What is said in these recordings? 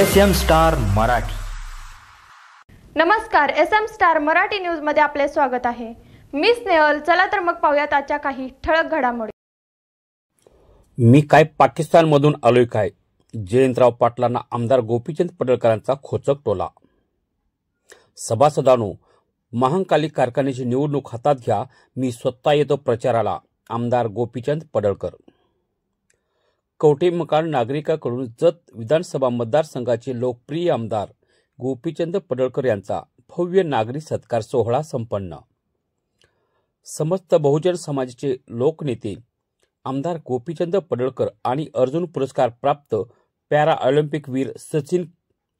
SM star Marathi. नमस्कार, SM star Marathi news मध्ये आपले स्वागत आहे। मी स्नेहल। चला तर मग पाहूयात आजच्या काही ठळक घडामोडी। मी काय पाकिस्तान मधून आलोय काय? जयंतराव पाटलांना आमदार गोपीचंद पडळकरांचा खोचक टोला। सभासदांनो, महांकाली कारखान्याची निवडणूक हातात घ्या, मी स्वतः येतो प्रचाराला, आमदार गोपीचंद पडळकर। कवठेमहांकाळ नागरिकांकडून जत विधानसभा मतदारसंघाचे लोकप्रिय आमदार गोपीचंद पडळकर यांचा भव्य नागरी सत्कार सोहळा संपन्न। समस्त बहुजन समाजाचे लोकनेते आमदार गोपीचंद पडळकर आणि अर्जुन पुरस्कार प्राप्त पॅरा ऑलिम्पिक वीर सचिन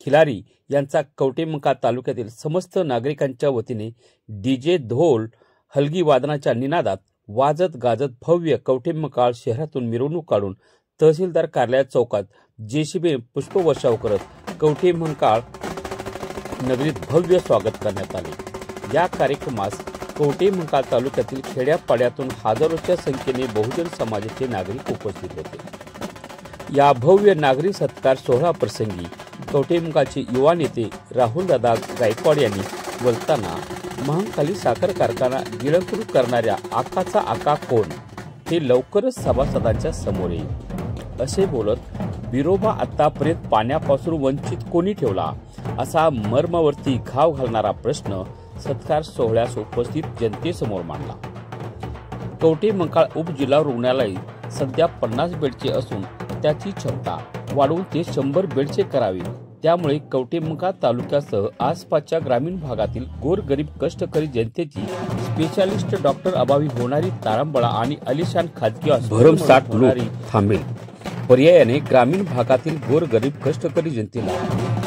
खिलारी यांचा कवठेमहांकाळ तालुक्यातील समस्त नागरिकांच्या वतीने डीजे, ढोल, हलगी वादनाच्या निनादात वाजत गाजत भव्य कवठेमहांकाळ शहरातून मिरवणूक काढून तहसीलदार कार्यालय चौकात जेसीबी पुष्पवर्षाव करत कवठेमहांकाळ नगरीत भव्य स्वागत करण्यात आले। या कार्यक्रमास कवठेमहांकाळ तालुक्यातील खेड्यापाड्यातून हजारोच्या संख्येने बहुजन समाजाचे नागरिक उपस्थित होते। या भव्य नागरी सत्कार सोहळा प्रसंगी कवठेमहांकाळचे युवा नेते राहुलदादा गायकवाड यांनी बोलताना महांकाली साखर कारखाना गिळंकृत करणाऱ्या आकाचा आका कोण, हे लवकरच सभासदांच्या समोर येईल असे बोलत, बिरोबा आतापर्यंत पाण्यापासून वंचित कोणी ठेवला असा मर्मावरती घाव घालणारा प्रश्न सत्कार सोहळ्यास उपस्थित जनतेसमोर मांडला। कवठेमहांकाळ उपजिल्हा रुग्णालय सध्या 50 बेडचे असून त्याची क्षमता वाढवून ते 100 बेडचे करावे। त्यामुळे कवठेमहांकाळ तालुक्यासह आसपासच्या ग्रामीण भागातील गोरगरीब कष्टकरी जनतेची स्पेशालिस्ट डॉक्टर अभावी होणारी तारांबळा आणि आलिशान खाजगी भरमसाठ होणारी थांबेल। पर्यायाने ग्रामीण भागातील गोरगरीब कष्टकरी जनतेला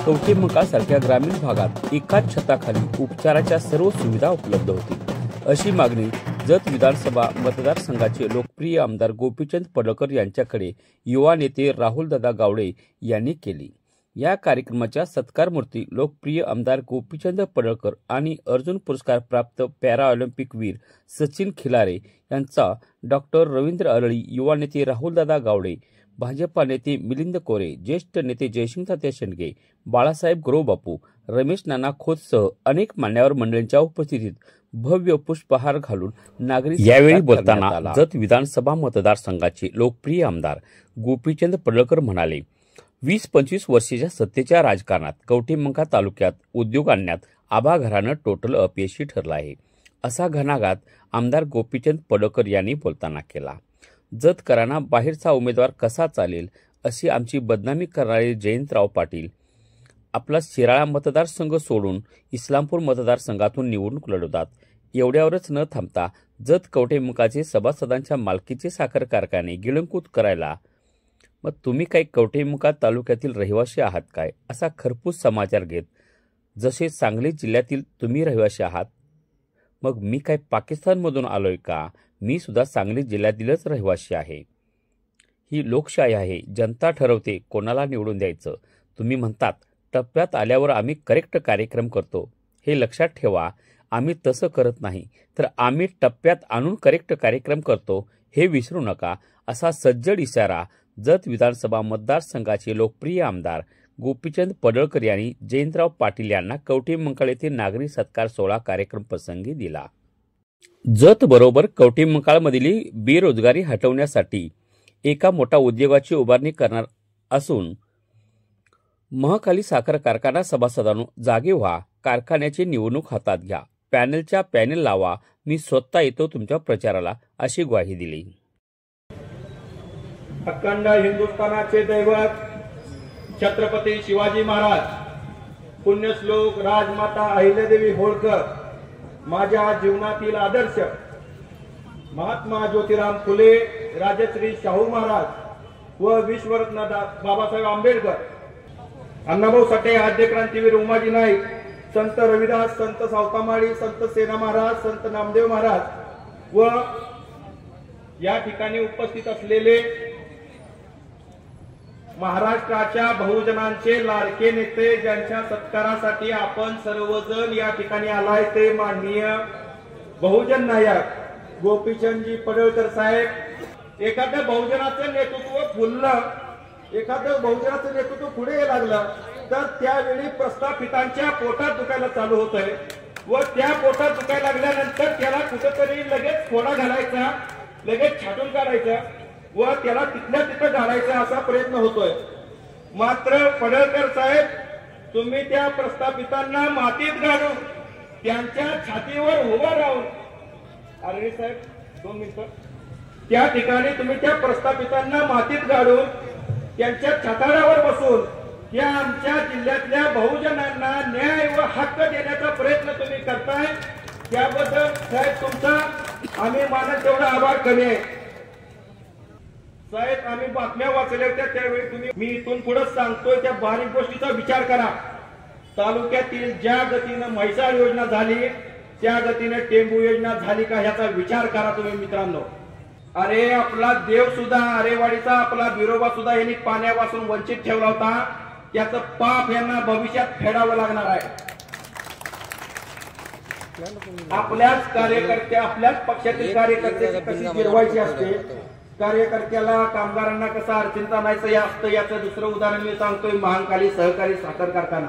कवठेमहांकाळ सारख्या ग्रामीण भागात एकाच छताखाली उपचाराच्या सर्व सुविधा उपलब्ध होतील अशी मागणी जत विधानसभा मतदारसंघाचे लोकप्रिय आमदार गोपीचंद पडळकर यांच्याकडे युवा नेते राहुलदादा गावडे यांनी केली। या कार्यक्रमाच्या सत्कारमूर्ती लोकप्रिय आमदार गोपीचंद पडळकर आणि अर्जुन पुरस्कार प्राप्त पॅरा ऑलिम्पिक वीर सचिन खिलारे यांचा डॉक्टर रवींद्र अरळी, युवा नेते राहुलदादा गावडे, भाजपा नेते मिलिंद कोरे, ज्येष्ठ नेते जयसिंग तात्या शेंडगे, बाळासाहेब गोरोबापू, रमेश नाना खोतसह अनेक मान्यवर मंडळींच्या उपस्थितीत भव्य पुष्पहार घालून नागरिक यावेळी बोलताना जत विधानसभा मतदारसंघाचे लोकप्रिय आमदार गोपीचंद पडळकर म्हणाले, 20-25 वर्षाच्या सत्तेच्या राजकारणात कवठेमहांकाळ तालुक्यात उद्योग आणण्यात आबा घराणं टोटल अपयशी ठरलं आहे असा घणाघात आमदार गोपीचंद पडळकर यांनी बोलताना केला। जतकरांना बाहेरचा उमेदवार कसा चालेल अशी आमची बदनामी करणारे जयंतराव पाटील आपला शिराळा मतदारसंघ सोडून इस्लामपूर मतदारसंघातून निवडणूक लढवतात। एवढ्यावरच न थांबता जत कवठेमहांकाळचे सभासदांच्या मालकीचे साखर कारखाने गिळंकृत करायला मग तुम्ही काही कवठेमहांकाळ तालुक्यातील रहिवासी आहात काय असा खरपूस समाचार घेत, जसे सांगली जिल्ह्यातील तुम्ही रहिवासी आहात, मग मी काय पाकिस्तानमधून आलोय का? मी सुद्धा सांगली जिल्ह्यातीलच रहिवासी आहे। ही लोकशाही आहे, जनता ठरवते कोणाला निवडून द्यायचं। तुम्ही म्हणतात टप्प्यात आल्यावर आम्ही करेक्ट कार्यक्रम करतो, हे लक्षात ठेवा। आम्ही तसं करत नाही, तर आम्ही टप्प्यात आणून करेक्ट कार्यक्रम करतो हे विसरू नका असा सज्जड इशारा जत विधानसभा मतदारसंघाचे लोकप्रिय आमदार गोपीचंद पडळकर यांनी जयंतराव पाटील यांना कवठेमहांकाळ येथे नागरी सत्कार सोहळा कार्यक्रम प्रसंगी दिला। जत बरोबर कवठेमहांकाळमधील बेरोजगारी हटवण्यासाठी एका मोठा उद्योगाची उभारणी करणार असून महांकाली साखर कारखाना सभासदांनो जागे व्हा, कारखान्याची निवडणूक हातात घ्या, पॅनलच्या पॅनल लावा, मी स्वतः येतो तुमच्या प्रचाराला अशी ग्वाही दिली। अखंड हिंदुस्थानाचे दैवत छत्रपती शिवाजी महाराज, पुण्यश्लोक राजमाता अहिल्यादेवी होळकर, माझ्या जीवनातील आदर्श महात्मा ज्योतिराव फुले, राजश्री शाहू महाराज व विश्वरत्न बाबासाहेब आंबेडकर, अण्णाभाऊ साठे, आद्य क्रांतीवीर उमाजी नाईक, संत रविदास, संत सावतामाळी, संत सेना महाराज, संत नामदेव महाराज व या ठिकाणी उपस्थित असलेले महाराष्ट्राच्या बहुजनांचे लाडके नेते ज्यांच्या सत्कारासाठी आपण सर्वजण या ठिकाणी आलाय ते माननीय बहुजन नायक गोपीचंदजी पडळकर साहेब। एखाद्या बहुजनाचं नेतृत्व फुललं, एखाद्या बहुजनाचं नेतृत्व पुढे लागलं तर त्यावेळी प्रस्थापितांच्या पोटात दुखायला चालू होत आहे व त्या पोटात दुखायला लागल्यानंतर त्याला कुठेतरी लगेच फोडा घालायचा, लगेच छाटून काढायचा व त्याला तिथल्या तिथं घालायचा असा प्रयत्न होतोय. मात्र पडळकर साहेब, तुम्ही त्या प्रस्थापितांना मातीत घालून त्यांच्या छातीवर उभा राहून, अरे साहेब 2 मिनिटं, त्या ठिकाणी तुम्ही त्या प्रस्थापितांना मातीत घालून त्यांच्या छाताडावर बसून या आमच्या जिल्ह्यातल्या बहुजनांना न्याय व हक्क देण्याचा प्रयत्न तुम्ही करताय. त्याबद्दल साहेब तुमचा आम्ही मानत तेवढा आभार कमी आहे. साहेब, आम्ही बातम्या वाचल्या होत्या त्यावेळी तुम्ही, मी इथून पुढे सांगतोय त्या बारीक गोष्टीचा विचार करा. तालुक्यातील ज्या गतीनं म्हैसाळ योजना झाली त्या गतीने टेंबू योजना झाली का ह्याचा विचार करा तुम्ही मित्रांनो. अरे आपला देव सुद्धा, अरेवाडीचा आपला बिरोबा सुद्धा यांनी पाण्यापासून वंचित ठेवला होता. त्याचं पाप यांना भविष्यात फेडावं लागणार आहे. आपल्याच कार्यकर्ते, आपल्याच पक्षातील कार्यकर्ते कशी गिरवायची असते, कार्यकर्त्याला कामगारांना कसा अडचणीचा नाही असतं. याचं दुसरं उदाहरण मी सांगतोय, महाकाली सहकारी साखर कारखाना.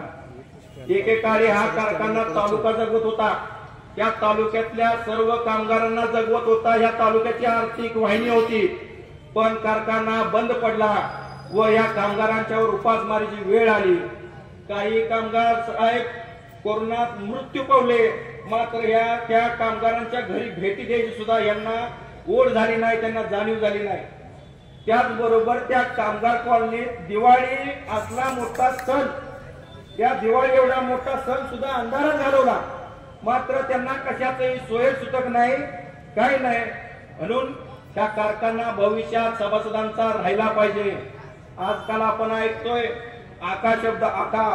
एकेकाळी हा कारखाना तालुका जगवत होता, त्या तालुक्यातल्या सर्व कामगारांना जगवत होता, या तालुक्याची आर्थिक वाहिनी होती. पण कारखाना बंद पडला व या कामगारांच्यावर उपासमारीची वेळ आली. काही कामगार साहेब कोरोनात मृत्यू पावले. मात्र त्या कामगारांच्या घरी भेटी द्यायची सुद्धा यांना ओढ झाली नाही, त्यांना जाणीव झाली नाही. त्याचबरोबर त्या कामगार कॉलनीत दिवाळी असला मोठा सण, त्या दिवाळी एवढा मोठा सण सुद्धा अंधारात घालवला. मात्र त्यांना कशाचंही सोय सुतक नाही, काही नाही. म्हणून त्या कारखाना भविष्यात सभासदांचा राहिला पाहिजे. आजकाल आपण ऐकतोय आका शब्द, आका,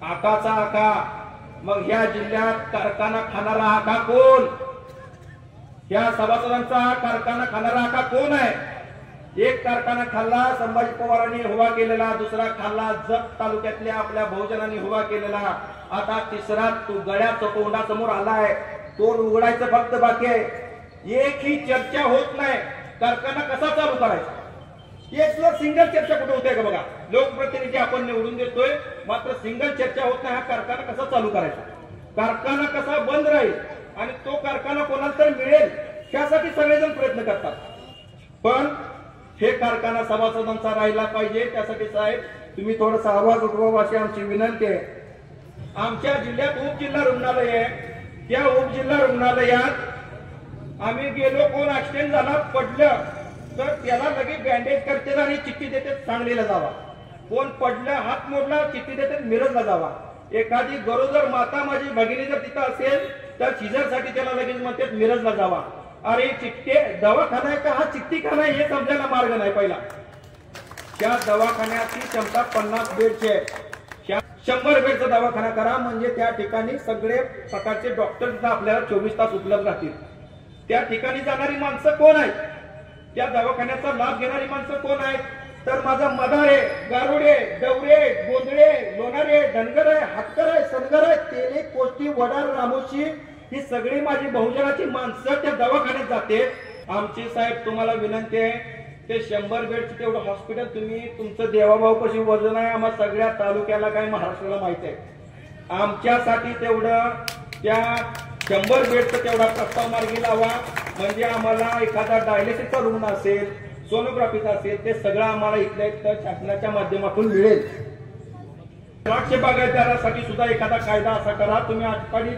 आकाचा आका. मग ह्या जिल्ह्यात कारखाना खाणारा आका कोण? या सभासदांचा कारखाना खाणारा आका कोण आहे? एक कारखाना खाल्ला संभाजी पवारांनी उभा केलेला, दुसरा खाल्ला जत तालुक्यातल्या आपल्या बहुजनांनी उभा केलेला, आता तिसरा तो गळ्याचा तोंडा समोर आलाय, तोंड उघडायचं फक्त बाकी आहे. एक ही चर्चा होत नाही कारखाना कसा चालू करायचा. एक सिंगल चर्चा कुठे होते का बघा. लोकप्रतिनिधी आपण निवडून देतोय, मात्र सिंगल चर्चा होत नाही. हा कारखाना कसा चालू करायचा, कारखाना कसा बंद राहील आणि तो कारखाना कोणाला तर मिळेल त्यासाठी सगळेजण प्रयत्न करतात. पण हे कारखाना सभासदांचा राहिला पाहिजे. त्यासाठी साहेब तुम्ही थोडासा आवाज उठवा अशी आमची विनंती आहे. आमच्या जिल्ह्यात उपजिल्हा रुग्णालय आहे, त्या उपजिल्हा रुग्णालयात आम्ही गेलो, कोण ऍक्सिडेंट झाला पडलं तर त्याला लगेच बँडेज करते आणि चिठ्ठी देते सांगलीला जावा. कोण पडलं हात मोडला चिठ्ठी देते मिरजला जावा. एखादी गरोदर माता माझी भगिनी जर तिथं असेल तर शिजरसाठी त्याला लगेच म्हणतात मिरजला जावा. अरे चिठ्ठी दवाखाना आहे का हा चिठ्ठीखाना आहे हे समजायला मार्ग नाही. पहिला त्या दवाखान्याची क्षमता 50 बेडची आहे. 100 बेडचा दवाखाना करा म्हणजे त्या ठिकाणी सगळे प्रकारचे डॉक्टर आपल्याला 24 तास उपलब्ध राहतील. त्या ठिकाणी जाणारी माणसं कोण आहेत, त्या दवाखान्याचा लाभ घेणारी माणसं कोण आहेत, तर माझा मदार आहे, गारुडे, डवरे, गोंधळे, लोणारे, धनगर आहे, हातकर आहे, सनगर आहे, तेले, कोष्टी, वडार, रामोशी ही सगळी माझी बहुजनाची माणसं त्या दवाखान्यात जाते. आमची साहेब तुम्हाला विनंती आहे, ते 100 बेडचं तेवढं हॉस्पिटल तुम्ही तुमचं देवाभाऊ कशी वजन आहे आम्हा सगळ्या तालुक्याला काय महाराष्ट्राला माहिती आहे. आमच्यासाठी तेवढं त्या 100 बेडचं तेवढा प्रस्ताव मार्गी लावा. म्हणजे आम्हाला एखादा डायलिसिसचा रुग्ण असेल, सोनोग्राफीचा असेल, ते सगळं आम्हाला इथल्या इथं शासनाच्या माध्यमातून मिळेल. द्राक्ष बागायतदारासाठी सुद्धा एखादा कायदा असा करा. तुम्ही आजकाल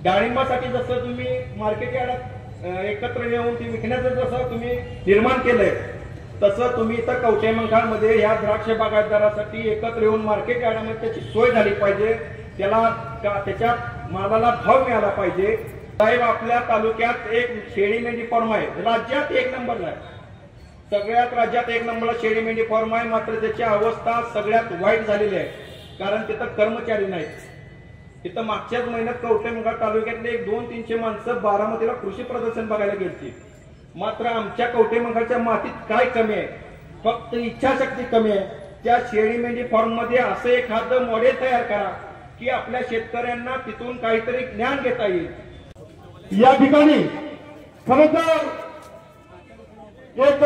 डाळिंबासाठी जसं तुम्ही मार्केट यार्डात एकत्र येऊन ती विकण्याचं जसं तुम्ही निर्माण केलंय, तसं तुम्ही इथं कवठेमंकाळमध्ये ह्या द्राक्ष बागायतदारासाठी एकत्र येऊन मार्केट यार्डामध्ये त्याची सोय झाली पाहिजे. त्याला त्याच्या मालाला भाव मिळाला पाहिजे. साहेब आपल्या तालुक्यात एक शेळी मेंढी फार्म आहे, राज्यात 1 नंबरला आहे. सगळ्यात राज्यात 1 नंबरला शेळी मेंढी फार्म आहे. मात्र त्याची अवस्था सगळ्यात वाईट झालेली आहे, कारण तिथं कर्मचारी नाहीत. तिथं मागच्याच महिन्यात कवठेमंकाळ तालुक्यातले 200-300 माणसं बारामतीला कृषी प्रदर्शन बघायला गेली. मात्र आमच्या कवठेमंकाळच्या मातीत काय कमी आहे, फक्त इच्छाशक्ती कमी आहे. त्या शेळी मेंढी फार्म मध्ये असं एखादं मॉडेल तयार करा की आपल्या शेतकऱ्यांना तिथून काहीतरी ज्ञान घेता येईल. या ठिकाणी खरं तर एक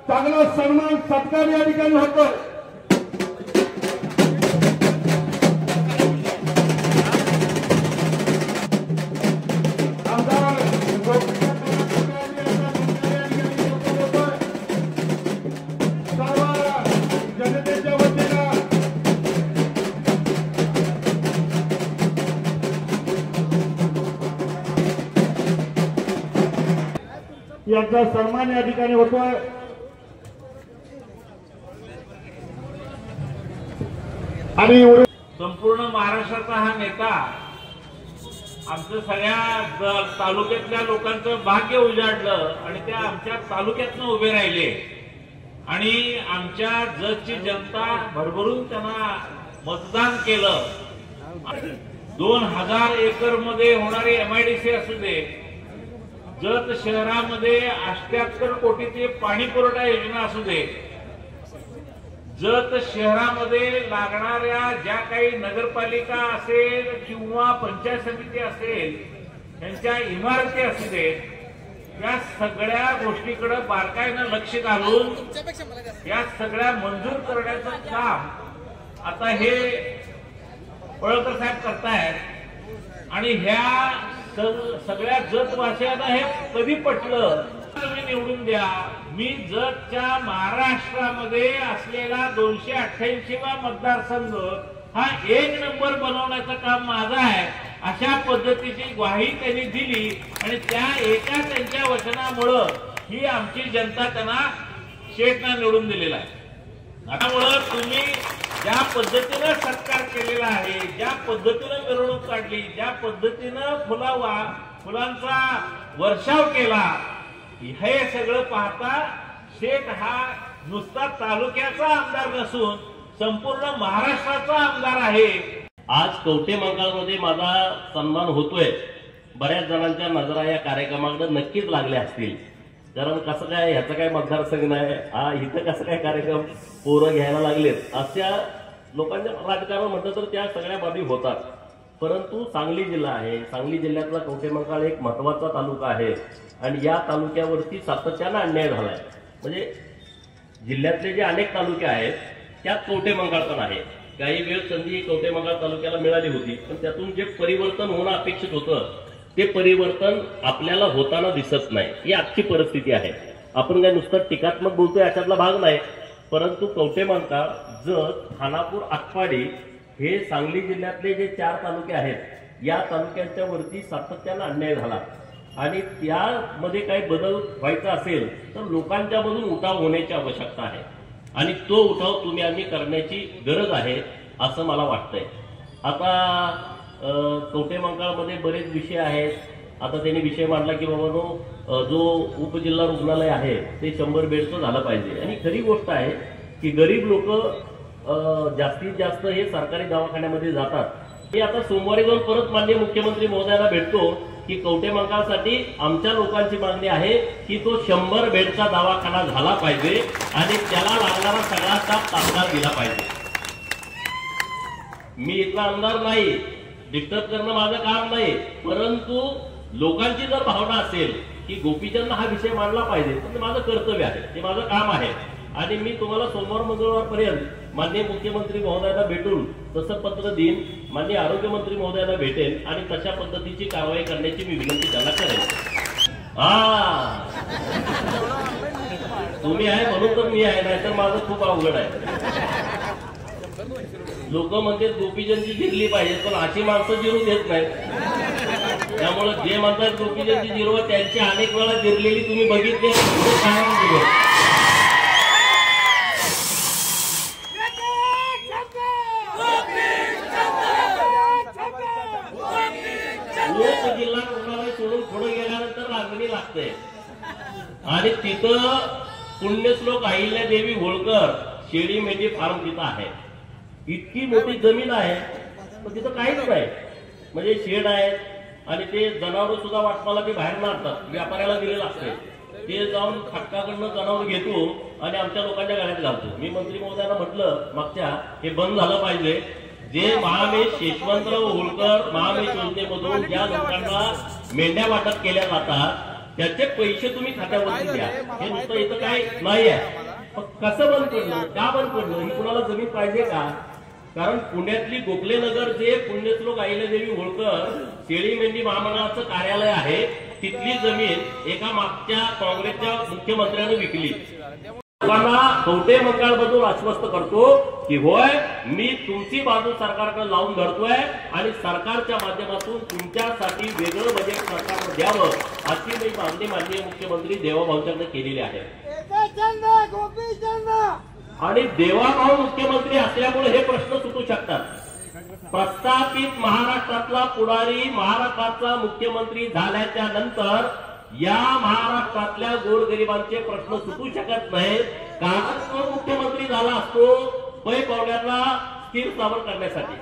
चांगला सन्मान सत्कार या ठिकाणी होतो. यांचा सन्मान या ठिकाणी होतोय। आणि संपूर्ण महाराष्ट्राचा हा नेता आमच्या सगळ्या तालुक्यातल्या लोकांचं भाग्य उजाडलं आणि त्या आमच्या तालुक्यातनं उभे राहिले आणि आमच्या जतची जनता भरभरून त्यांना मतदान केलं। 2000 एकर मध्ये होणारी MIDC असू दे, जत शहरामध्ये 78 कोटीची पाणी पुरवठा योजना असू दे, जत शहरामध्ये लागणाऱ्या ज्या काही नगरपालिका असेल किंवा पंचायत समिती असेल त्यांच्या इमारती असू दे, या सगळ्या गोष्टीकडे बारकाईनं लक्ष घालून या सगळ्या मंजूर करण्याचं काम आता हे पळकर साहेब करतायत। आणि ह्या सगळ्या जतवासियांना हे कधी पटलं तुम्ही निवडून द्या। मी जतच्या महाराष्ट्रामध्ये असलेला 288वा मतदारसंघ हा 1 नंबर बनवण्याचं काम माझं आहे, अशा पद्धतीची ग्वाही त्यांनी दिली आणि त्या एका त्यांच्या वचनामुळं ही आमची जनता त्यांना शेठना निवडून दिलेला आहे। त्यामुळं तुम्ही ज्या पद्धतीनं सत्कार केलेला आहे, ज्या पद्धतीनं मिरवणूक काढली, ज्या पद्धतीनं फुलांचा वर्षाव केला, हे सगळं पाहता शेठ हा नुसता तालुक्याचा आमदार नसून संपूर्ण महाराष्ट्राचा आमदार आहे। आज कवठेमहांकाळमध्ये माझा सन्मान होतोय। बऱ्याच जणांच्या नजरा या कार्यक्रमाकडे नक्कीच लागल्या असतील, कारण कसं काय ह्याचा काय मतदारसंघ नाही, हा इथं कसं काय कार्यक्रम पोरं घ्यायला लागलेत, अशा लोकांच्या राजकारण म्हटलं तर त्या सगळ्या बाबी होतात। परंतु सांगली जिल्हा आहे, सांगली जिल्ह्यातला कवठेमहांकाळ एक महत्वाचा तालुका आहे आणि या तालुक्यावरती सातत्यानं अन्याय झालाय। म्हणजे जिल्ह्यातले जे अनेक तालुके आहेत त्यात कवठेमहांकाळ पण आहे। काही वेळ संधी कवठेमहांकाळ तालुक्याला मिळाली होती, पण त्यातून जे परिवर्तन होणं अपेक्षित होतं ते परिवर्तन आपल्याला होताना दिसत नाही, ही आजची परिस्थिती आहे। आपण काय नुसतं टीकात्मक बोलतोय याच्यातला भाग नाही, परंतु कवठेमहांकाळ, जत, खानापूर, आटपाडी हे सांगली जिल्ह्यातले जे 4 तालुके आहेत या तालुक्यांच्या वरती सातत्यानं अन्याय झाला आणि त्यामध्ये काही बदल व्हायचा असेल तर लोकांच्या मधून उठाव होण्याची आवश्यकता आहे आणि तो उठाव तुम्ही आम्ही करण्याची गरज आहे असं मला वाटतंय। आता कवठेमहांकाळमध्ये बरेच विषय आहेत। आता त्यांनी विषय मांडला की बाबांनो जो उपजिल्हा रुग्णालय आहे ते 100 बेडचं झालं पाहिजे आणि खरी गोष्ट आहे की गरीब लोक जास्तीत जास्त हे सरकारी दवाखान्यामध्ये जातात। मी आता सोमवारी जाऊन परत माननीय मुख्यमंत्री महोदयांना भेटतो की कवठेमहांकाळसाठी आमच्या लोकांची मागणी आहे की तो 100 बेडचा दवाखाना झाला पाहिजे आणि त्याला लागणारा सगळा स्टाफ तात्काळ दिला पाहिजे। मी इथला आमदार नाही, डिस्टर्ब करणं माझं काम नाही, परंतु लोकांची जर भावना असेल की गोपीचंद हा विषय मांडला पाहिजे तर माझं कर्तव्य आहे, ते माझं काम आहे आणि मी तुम्हाला सोमवार मंगळवारपर्यंत माननीय मुख्यमंत्री महोदयांना भेटून तसं पत्र देईन, माननीय आरोग्यमंत्री महोदयांना भेटेन आणि तशा पद्धतीची कारवाई करण्याची मी विनंती त्यांना करेन। तुम्ही आहे म्हणून तर मी आहे, नाहीतर माझं खूप अवघड आहे। लोक म्हणतात गोपीचंदची जिरली पाहिजे, पण अशी माणसं जिरू देत नाहीत। त्यामुळे जे म्हणतात गोपीचंदची जिरवा त्यांची अनेक वेळा जिरलेली तुम्ही बघितली। उपजिल्हा रुग्णालय सोडून पुढे गेल्यानंतर रांगणी लागते आणि तिथं पुण्यश्लोक अहिल्यादेवी होळकर शेळी मेंढी फार्म तिथं आहे। इतकी मोठी जमीन आहे पण तिथं काहीच नाही, म्हणजे शेड आहेत आणि ते जनावर सुद्धा वाटपाला ते बाहेर मारतात, व्यापाऱ्याला दिलेलं असते, ते जाऊन खटकाकडनं जनावर घेतो आणि आमच्या लोकांच्या गाड्यात घालतो। मी मंत्री महोदयांना म्हटलं मागच्या हे बंद झालं पाहिजे। जे महामेश यशवंतराव होळकर महामेश योजनेमधून ज्या लोकांना मेंढ्या वाटप केल्या जातात त्याचे पैसे तुम्ही खात्यावरती द्या, हे नुसतं इथं काय नाही आहे। कसं बंद पडलं, का बंद पडलं, ही कुणाला जमीन पाहिजे का? कारण पुण्यातली गोखलेनगर जे पुण्यश्लोक अहिल्यादेवी होळकर शेळी मेंढी महामंडळाचं कार्यालय आहे तिथली जमीन एका मागच्या काँग्रेसच्या मुख्यमंत्र्यानं विकली। लोकांना कवठे मंकाळमधून आश्वस्त करतो की होय, मी तुमची बाजू सरकारकडे लावून धरतोय आणि सरकारच्या माध्यमातून तुमच्यासाठी वेगळं बजेट सरकारनं द्यावं अशी मी मागणी माननीय मुख्यमंत्री देवाभाऊंच्याकडे केलेली आहे. आणि देवाभाऊ मुख्यमंत्री असल्यामुळे हे प्रश्न सुटू शकतात. प्रस्थापित महाराष्ट्रातला पुढारी महाराष्ट्राचा मुख्यमंत्री झाल्याच्या नंतर या महाराष्ट्रातल्या गोरगरिबांचे प्रश्न सुटू शकत नाहीत. कारण तो मुख्यमंत्री झाला असतो पै पावण्याला स्थिर स्थावर करण्यासाठी.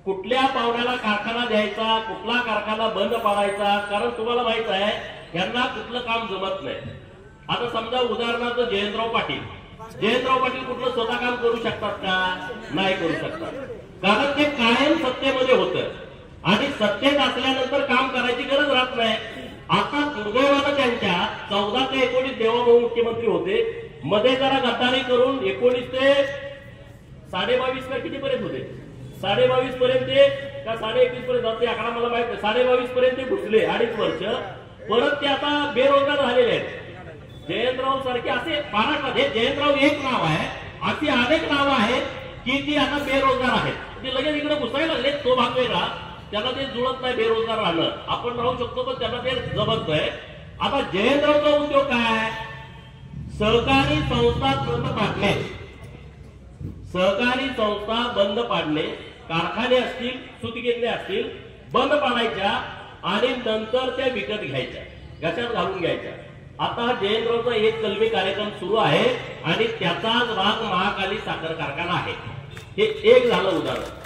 कुठल्या पावण्याला कारखाना द्यायचा, कुठला कारखाना बंद पाडायचा, कारण तुम्हाला माहित आहे यांना कुठलं काम जमत नाही. आता समजा उदाहरणार्थ जयंतराव पाटील कुठलं स्वतः काम करू शकतात का? नाही करू शकतात, कारण ते कायम सत्तेमध्ये होतं आणि सत्तेत असल्यानंतर काम करायची गरज राहत नाही. आता दुर्दैवानं त्यांच्या 14 ते 19 देवाभाऊ मुख्यमंत्री होते. मध्ये जरा गद्दारी करून 19 ते 22.5 का कितीपर्यंत होते, 22.5 पर्यंत का 21.5 पर्यंत, ते आकडा मला माहित नाही, 22.5 पर्यंत घुसले 2.5 वर्ष. परत ते आता बेरोजगार झालेले आहेत. जयंतराव सारखे असे महाराष्ट्रात हे जयंतराव एक नाव आहे, अशी अनेक नावं आहेत की ती आता बेरोजगार आहेत. ते लगेच इकडे घुसायला लागले. तो भाग वेगळा, त्यांना ते जुळत नाही बेरोजगार राहणं. आपण राहू शकतो पण त्यांना ते जमत नाही. आता जयंतरावचा उद्योग काय? सहकारी संस्था बंद पाडणे, सहकारी संस्था बंद पाडणे, कारखाने असतील, सूतगिरण्या असतील बंद पाडायच्या आणि नंतर त्या विकत घ्यायच्या, घशात घालून घ्यायच्या. आता जयंतरावचा एक कलमी कार्यक्रम सुरू आहे आणि त्याचाच भाग महाकाली साखर कारखाना आहे. हे एक झालं उदाहरण.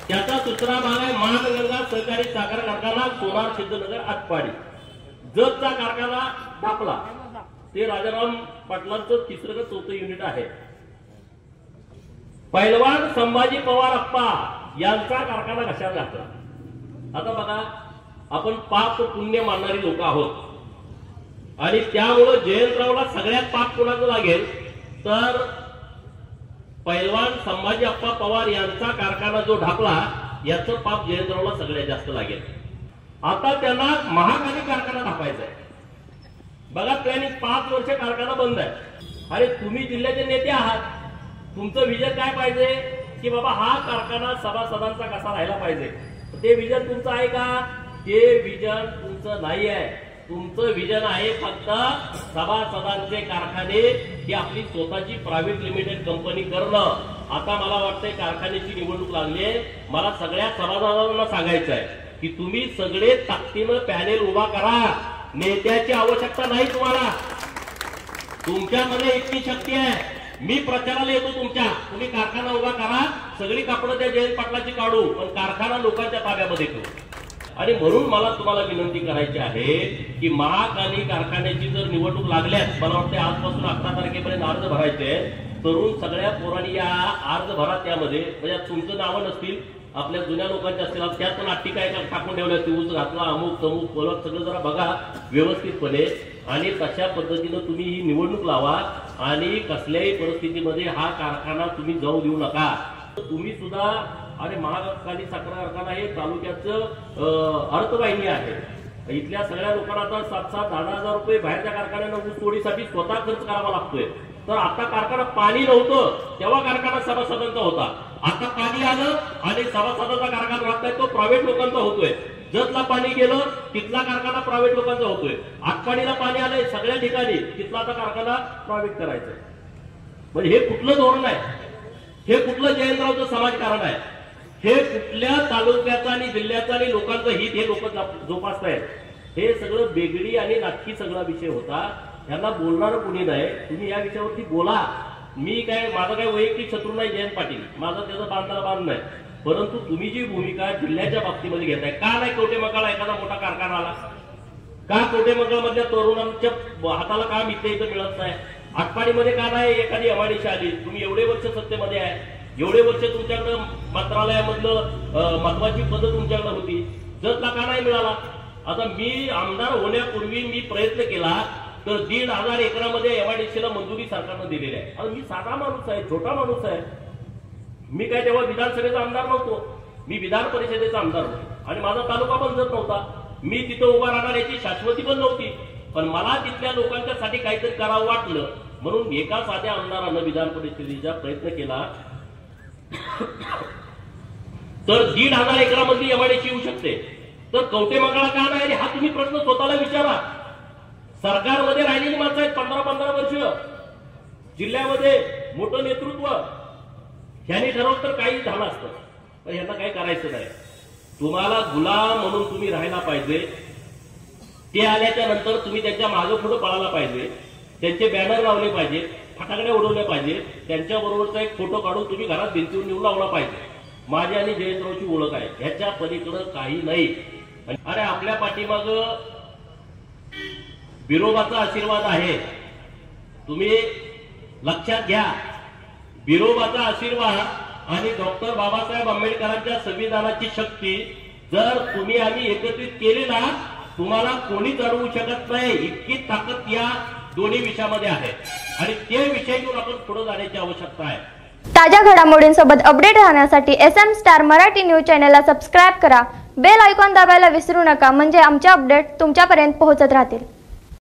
त्याचा दुसरा भाग आहे मानगंगा सहकारी साखर कारखाना, सोनार सिद्धनगर आटपाडी. जतचा कारखाना ढापला, ते राजाराम पाटलांचं 3रं का 4थं युनिट आहे. पैलवान संभाजी पवार अप्पा यांचा कारखाना घशात घातला. आता बघा, आपण पाप पुण्य मानणारी लोक आहोत आणि त्यामुळे जयंतरावला सगळ्यात पाप कोणाचं लागेल तर पैलवान संभाजी अप्पा पवार यांचा कारखाना जो ढापला याचं पाप जयंतरावला सगळ्यात जास्त लागेल. आता त्यांना महाकाली कारखाना ढापायचा आहे. बघा, त्यांनी 5 वर्ष कारखाना बंद आहे. अरे तुम्ही जिल्ह्याचे नेते आहात, तुमचं विजन काय पाहिजे की बाबा हा कारखाना सभासदांचा कसा राहायला पाहिजे. ते विजन तुमचं आहे का? ते विजन तुमचं नाही आहे. तुमचं विजन आहे फक्त सभासदांचे कारखाने ही आपली स्वतःची प्रायव्हेट लिमिटेड कंपनी करणं. आता मला वाटतंय कारखान्याची निवडणूक लागली आहे. मला सगळ्या सभासदांना सांगायचं आहे की तुम्ही सगळे ताकदीनं पॅनेल उभा करा. नेत्याची आवश्यकता नाही तुम्हाला. तुमच्यामध्ये इतकी शक्ती आहे. मी प्रचाराला येतो तुमच्या, तुम्ही कारखाना उभा करा, सगळी कापडं त्या जयंत पाटलाची काढू, पण कारखाना लोकांच्या ताब्यामध्ये ठेवू. आणि म्हणून मला तुम्हाला विनंती करायची आहे की महाकाली कारखान्याची जर निवडणूक लागल्यास, मला वाटतं आजपासून 18 तारखेपर्यंत अर्ज भरायचे. तरुण सगळ्या पोरांनी या अर्ज भरा. त्यामध्ये म्हणजे तुमचं नावं नसतील, आपल्या जुन्या लोकांच्या असतील, त्यात पण अट्टी काय टाकून ठेवल्या, ऊस घातला, अमुक तमुक बोलत सगळं जरा बघा व्यवस्थितपणे. आणि तशा पद्धतीनं तुम्ही ही निवडणूक लावा आणि कसल्याही परिस्थितीमध्ये हा कारखाना तुम्ही जाऊ देऊ नका. तुम्ही सुद्धा, अरे महाकाली साखर कारखाना हे तालुक्याचं अर्थवाहिनी आहे. इथल्या सगळ्या लोकांना आता 7,000-10,000 हजार रुपये बाहेरच्या कारखान्यांना ऊस तोडीसाठी स्वतः खर्च करावा लागतोय. तर आता कारखाना पाणी नव्हतं तेव्हा कारखाना सभासदांचा होता. आता पाणी आलं आणि सभासदांचा कारखाना राहताय तो प्रायव्हेट लोकांचा होतोय. जतला पाणी गेलं तिथला कारखाना प्रायव्हेट लोकांचा होतोय. आटपाडीला पाणी आलंय सगळ्या ठिकाणी, तिथला आता कारखाना प्रायव्हेट करायचा. म्हणजे हे कुठलं धोरण आहे? हे कुठलं जयंतरावचं समाजकारण आहे? हे कुठल्या तालुक्याचा आणि जिल्ह्याचा आणि लोकांचं हित हे लोक जोपासतायत? हे सगळं बेगडी आणि नाटकी सगळा विषय होता. यांना बोलणारं कुणी नाही. तुम्ही या विषयावरती बोला. मी काय, माझा काय वैयक्तिक शत्रू नाही जयंत पाटील, माझा त्याचा बांधाला बांध नाही. परंतु तुम्ही जी भूमिका जिल्ह्याच्या बाबतीमध्ये घेताय, का नाही कवठे मंकाळला एखादा मोठा कारखाना आला? का कवठे मंकाळमधल्या तरुणांच्या हाताला काम इथे इथं मिळत नाही? आटपाडीमध्ये का नाही एखादी एमआयडीसी आली? तुम्ही एवढे वर्ष सत्तेमध्ये आहे, एवढे वर्ष तुमच्याकडे मंत्रालयामधलं महत्वाची पद तुमच्याकडे होती, जतला का नाही मिळाला? आता मी आमदार होण्यापूर्वी मी प्रयत्न केला तर 1,500 एकरामध्ये एमआयडीसीला मंजुरी सरकारनं दिलेली आहे. आता मी साधा माणूस आहे, छोटा माणूस आहे. मी काय तेव्हा विधानसभेचा आमदार नव्हतो, मी विधान परिषदेचा आमदार होतो आणि माझा तालुका पण जत नव्हता. मी तिथं उभा राहणार याची शाश्वती पण नव्हती. पण मला तिथल्या लोकांच्यासाठी काहीतरी करावं वाटलं म्हणून एका साध्या आमदारानं विधान परिषदेचा प्रयत्न केला तर 1,500 एकरामध्ये एमआयडीसी येऊ शकते, तर कवठे मंकाळा का नाही हा तुम्ही प्रश्न स्वतःला विचारा. सरकारमध्ये राहिलेली माणसं आहेत 15-15 वर्ष, जिल्ह्यामध्ये मोठं नेतृत्व, ह्यांनी ठरवलं तर काही झालं असतं, पण यांना काही करायचं नाही. तुम्हाला गुलाम म्हणून तुम्ही राहायला पाहिजे. ते आल्याच्या नंतर तुम्ही त्यांच्या मागे पुढे पळायला पाहिजे, त्यांचे बॅनर लावले पाहिजे, फटाकडे उडवले पाहिजे, त्यांच्याबरोबरचा एक फोटो काढून तुम्ही घरात भिंतीवर नेऊन लावला पाहिजे. माझी आणि जयंतरावची ओळख आहे, ह्याच्या पलीकडे काही नाही. अरे आपल्या पाठीमाग बिरोबाचा आशीर्वाद आहे, तुम्ही लक्षात घ्या. बिरोबाचा आशीर्वाद आणि डॉक्टर बाबासाहेब आंबेडकरांच्या संविधानाची शक्ती जर तुम्ही आम्ही एकत्रित केली ना, तुम्हाला कोणीच अडवू शकत नाही. इतकी ताकद या दोन्ही विषयामध्ये आहे आणि ते विषय घेऊन आपण पुढे जाण्याची आवश्यकता आहे. ताज्या घडामोडींसोबत अपडेट राहण्यासाठी SM स्टार मराठी न्यूज चॅनलला सबस्क्राईब करा. बेल आयकॉन दाबायला विसरू नका, म्हणजे आमचे अपडेट तुमच्यापर्यंत पोहोचत राहतील.